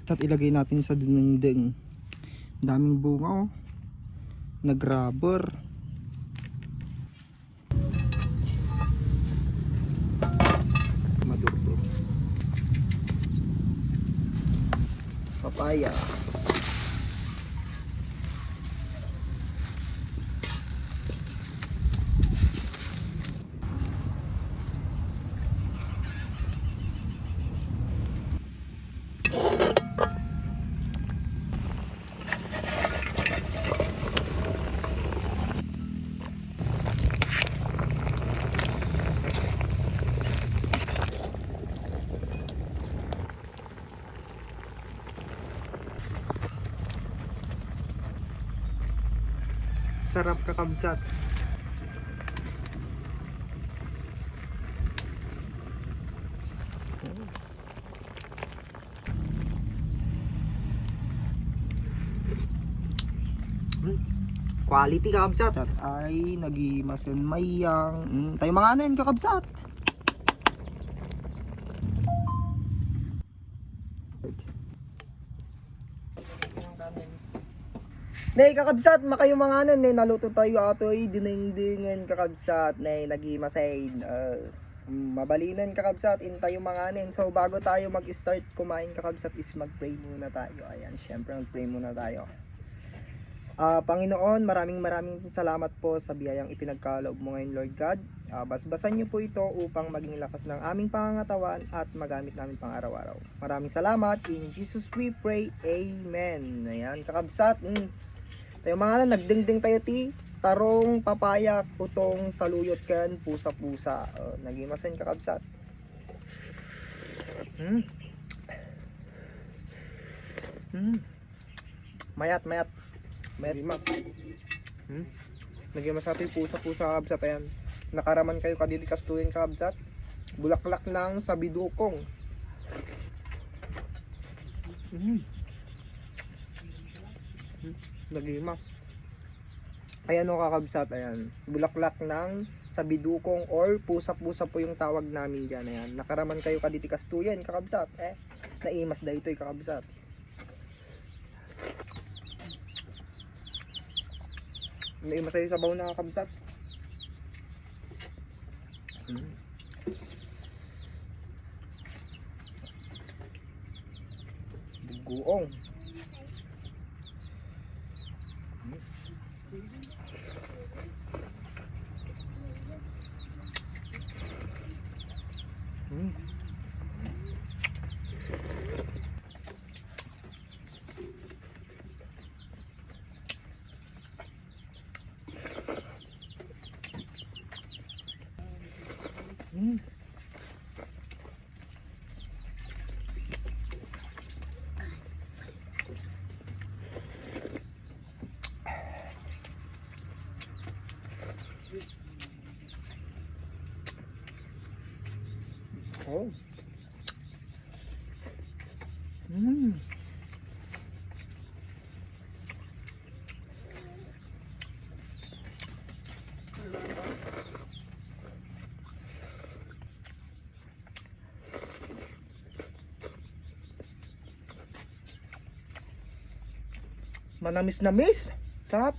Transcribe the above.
At ilagay natin sa dinding. Daming bunga oh. Nag-rubber. Maduro. Papaya. Sarap kakabsat. Quality kakabsat. At ay nagimasen mayang. Tayo mga ano yun kakabsat. Nay kakabsat, makayo mga anan, nay naluto tayo atoy dinengdingen kakabsat, nay nagimasaid. Mabalinan kakabsat, in tayo mga anin. So bago tayo mag-start kumain kakabsat is mag-pray muna tayo. Ayan, syempre mag-pray muna tayo. Panginoon, maraming salamat po sa biyayang ipinagkaloob mo ngayon, Lord God. Basbasan niyo po ito upang maging lakas ng aming pangangatawan at magamit namin pang araw-araw. Maraming salamat. In Jesus we pray. Amen. Ayan, kakabsat. Tayo mga nagdingding tayo ti. Tarong, papaya, utong, saluyot kan, pusa-pusa. Nagimasen kakabsat. Mayat. Mas. Nagimas natin pusa-pusa kakabsat. Ayan. Nakaraman kayo kadilikas tuwin kakabsat. Bulaklak ng sabidukong. Nagimas. Ayan o kakabsat. Ayan. Bulaklak ng sabidukong or pusa-pusa po yung tawag namin dyan. Ayan. Nakaraman kayo kadilikas tuwin kakabsat. Naimas da ito kakabsat. Naimas tayo sa baw na kakabsat. Bugoong. Oh. Manamis-namis. Sarap.